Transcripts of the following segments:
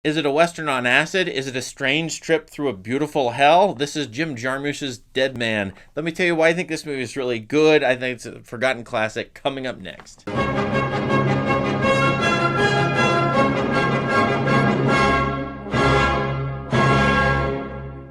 Is it a Western on acid? Is it a strange trip through a beautiful hell? This is Jim Jarmusch's Dead Man. Let me tell you why I think this movie is really good. I think it's a forgotten classic coming up next.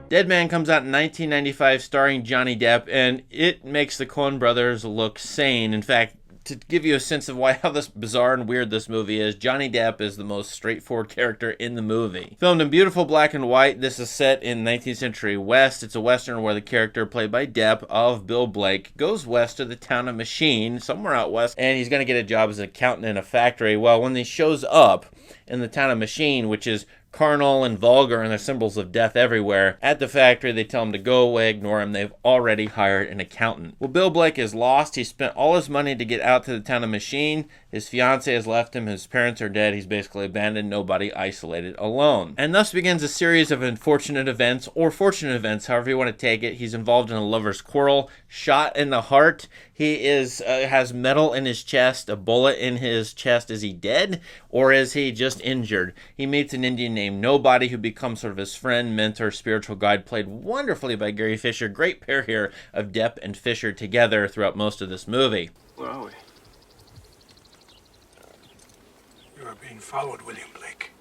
Dead Man comes out in 1995 starring Johnny Depp, and it makes the Coen brothers look sane. In fact, to give you a sense of how this bizarre and weird this movie is, Johnny Depp is the most straightforward character in the movie. Filmed in beautiful black and white, this is set in 19th century West. It's a Western where the character played by Depp of Bill Blake goes west to the town of Machine, somewhere out west, and he's going to get a job as an accountant in a factory. Well, when he shows up in the town of Machine, which is carnal and vulgar and there's symbols of death everywhere, at the factory they tell him to go away, ignore him. They've already hired an accountant. Well, Bill Blake is lost. He spent all his money to get out to the town of Machine. His fiance has left him. His parents are dead. He's basically abandoned, nobody, isolated, alone. And thus begins a series of unfortunate events, or fortunate events, however you want to take it. He's involved in a lover's quarrel, shot in the heart. He has metal in his chest, a bullet in his chest. Is he dead, or is he just injured? He meets an Indian named Nobody, who becomes sort of his friend, mentor, spiritual guide, played wonderfully by Gary Fisher. Great pair here of Depp and Fisher together throughout most of this movie. Where are we? You are being followed, William Blake.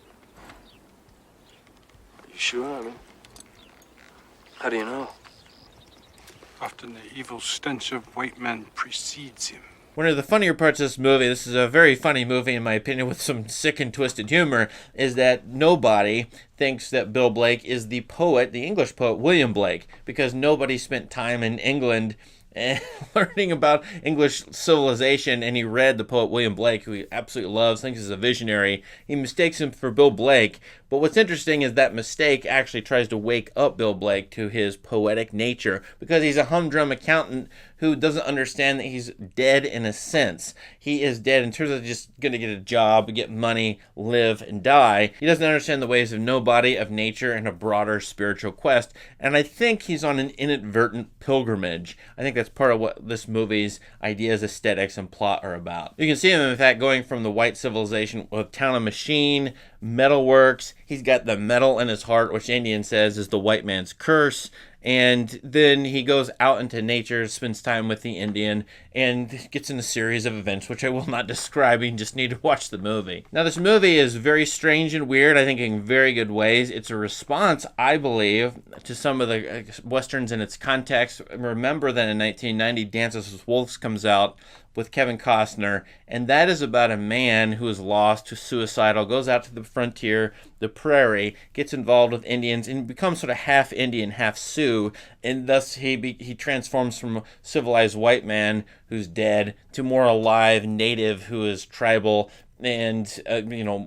You sure? How do you know? Often the evil stench of white men precedes him. One of the funnier parts of this movie, this is a very funny movie in my opinion with some sick and twisted humor, is that Nobody thinks that Bill Blake is the poet, the English poet William Blake, because nobody spent time in England and learning about English civilization, and he read the poet William Blake, who he absolutely loves, thinks is a visionary. He mistakes him for Bill Blake, but what's interesting is that mistake actually tries to wake up Bill Blake to his poetic nature, because he's a humdrum accountant who doesn't understand that he's dead in a sense. He is dead in terms of just going to get a job, get money, live, and die. He doesn't understand the ways of nobody, of nature, and a broader spiritual quest, and I think he's on an inadvertent pilgrimage. I think that's part of what this movie's ideas, aesthetics, and plot are about. You can see him, in fact, going from the white civilization of town of Machine, metalworks. He's got the metal in his heart, which Indian says is the white man's curse. And then he goes out into nature, spends time with the Indian, and gets in a series of events, which I will not describe. You just need to watch the movie. Now, this movie is very strange and weird, I think in very good ways. It's a response, I believe, to some of the Westerns in its context. Remember that in 1990, Dances with Wolves comes out with Kevin Costner, and that is about a man who is lost, who's suicidal, goes out to the frontier, the prairie, gets involved with Indians, and becomes sort of half Indian, half Sioux, and thus he transforms from a civilized white man who's dead to more alive native who is tribal and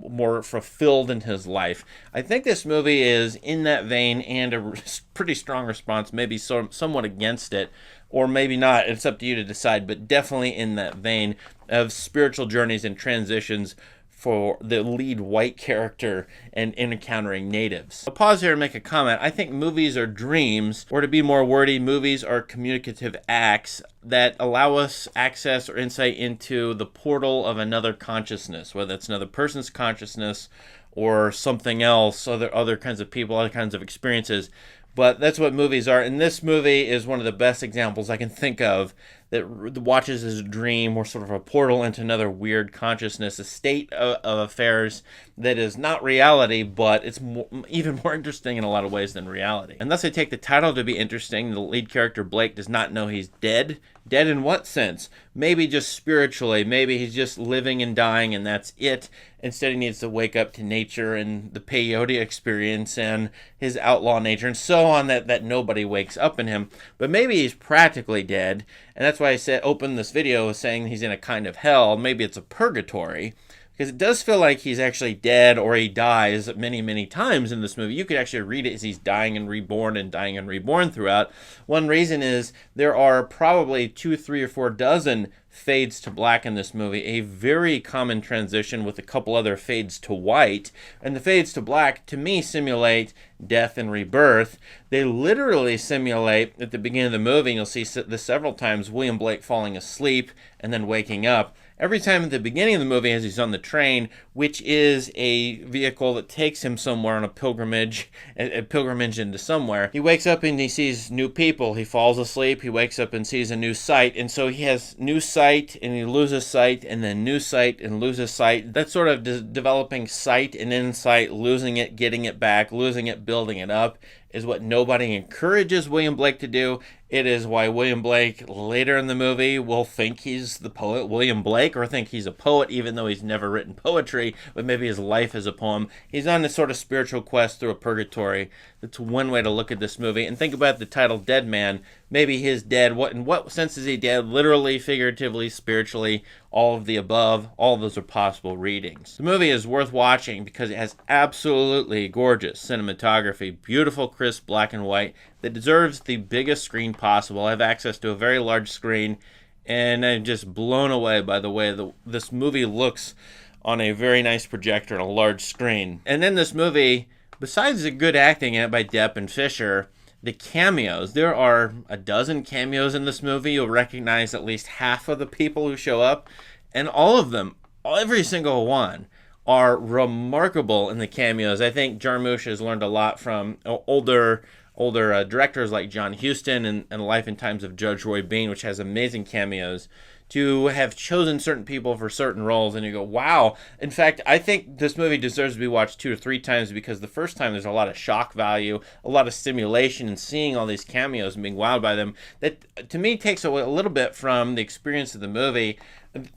more fulfilled in his life. I think this movie is in that vein, and a pretty strong response, maybe somewhat against it, or maybe not. It's up to you to decide, but definitely in that vein of spiritual journeys and transitions for the lead white character and encountering natives. I'll pause here and make a comment. I think movies are dreams, or to be more wordy, movies are communicative acts that allow us access or insight into the portal of another consciousness, whether it's another person's consciousness or something else, other kinds of people, other kinds of experiences. But that's what movies are, and this movie is one of the best examples I can think of that watches as a dream or sort of a portal into another weird consciousness, a state of affairs that is not reality, but it's even more interesting in a lot of ways than reality. And thus I take the title to be interesting. The lead character, Blake, does not know he's dead. Dead in what sense? Maybe just spiritually. Maybe he's just living and dying and that's it. Instead, he needs to wake up to nature and the peyote experience and his outlaw nature and so on, that nobody wakes up in him. But maybe he's practically dead, and that's why I opened this video saying he's in a kind of hell. Maybe it's a purgatory, because it does feel like he's actually dead, or he dies many, many times in this movie. You could actually read it as he's dying and reborn and dying and reborn throughout. One reason is there are probably 2, 3, or 4 dozen fades to black in this movie, a very common transition with a couple other fades to white. And the fades to black, to me, simulate death and rebirth. They literally simulate, at the beginning of the movie, and you'll see this several times, William Blake falling asleep and then waking up. every time at the beginning of the movie as he's on the train, which is a vehicle that takes him somewhere on a pilgrimage into somewhere, he wakes up and he sees new people. He falls asleep, he wakes up and sees a new sight, and so he has new sight and he loses sight, and then new sight and loses sight. That's sort of developing sight and insight, losing it, getting it back, losing it, building it up, is what nobody encourages William Blake to do. It is why William Blake later in the movie will think he's the poet William Blake, or think he's a poet even though he's never written poetry, but maybe his life is a poem. He's on this sort of spiritual quest through a purgatory. That's one way to look at this movie. And think about the title Dead Man. Maybe he's dead. In what sense is he dead? Literally, figuratively, spiritually, all of the above. All of those are possible readings. The movie is worth watching because it has absolutely gorgeous cinematography, beautiful, crisp black and white, that deserves the biggest screen possible. I have access to a very large screen, and I'm just blown away by the way this movie looks on a very nice projector and a large screen. And in this movie, besides the good acting in it by Depp and Fisher, the cameos, there are a dozen cameos in this movie. You'll recognize at least half of the people who show up, and all of them, every single one, are remarkable in the cameos. I think Jarmusch has learned a lot from older directors like John Huston and Life and Times of Judge Roy Bean, which has amazing cameos, to have chosen certain people for certain roles, and you go, wow. In fact, I think this movie deserves to be watched 2 or 3 times, because the first time there's a lot of shock value, a lot of stimulation, and seeing all these cameos and being wowed by them, that to me takes away a little bit from the experience of the movie,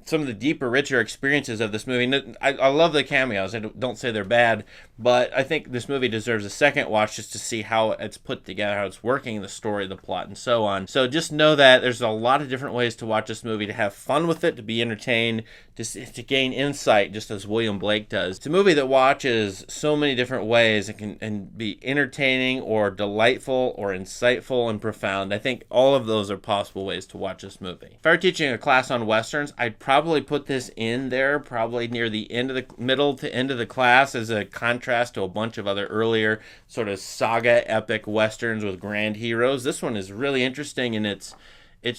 some of the deeper, richer experiences of this movie. I love the cameos. I don't say they're bad, but I think this movie deserves a second watch just to see how it's put together, how it's working, the story, the plot, and so on. So just know that there's a lot of different ways to watch this movie, to have fun with it, to be entertained, to gain insight, just as William Blake does. It's a movie that watches so many different ways. It can be entertaining or delightful or insightful and profound. I think all of those are possible ways to watch this movie. If I were teaching a class on Westerns, I'd probably put this in there, probably near the middle to end of the class, as a contrast to a bunch of other earlier sort of saga epic Westerns with grand heroes. This one is really interesting in its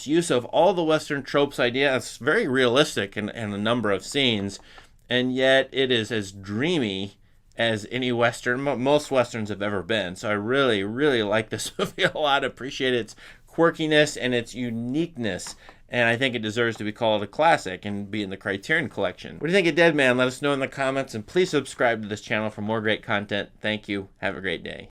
use of all the Western tropes idea. It's very realistic in a number of scenes, and yet it is as dreamy as any Western, most Westerns have ever been. So I really, really like this movie a lot. I appreciate its quirkiness and its uniqueness, and I think it deserves to be called a classic and be in the Criterion Collection. What do you think of Dead Man? Let us know in the comments, and please subscribe to this channel for more great content. Thank you. Have a great day.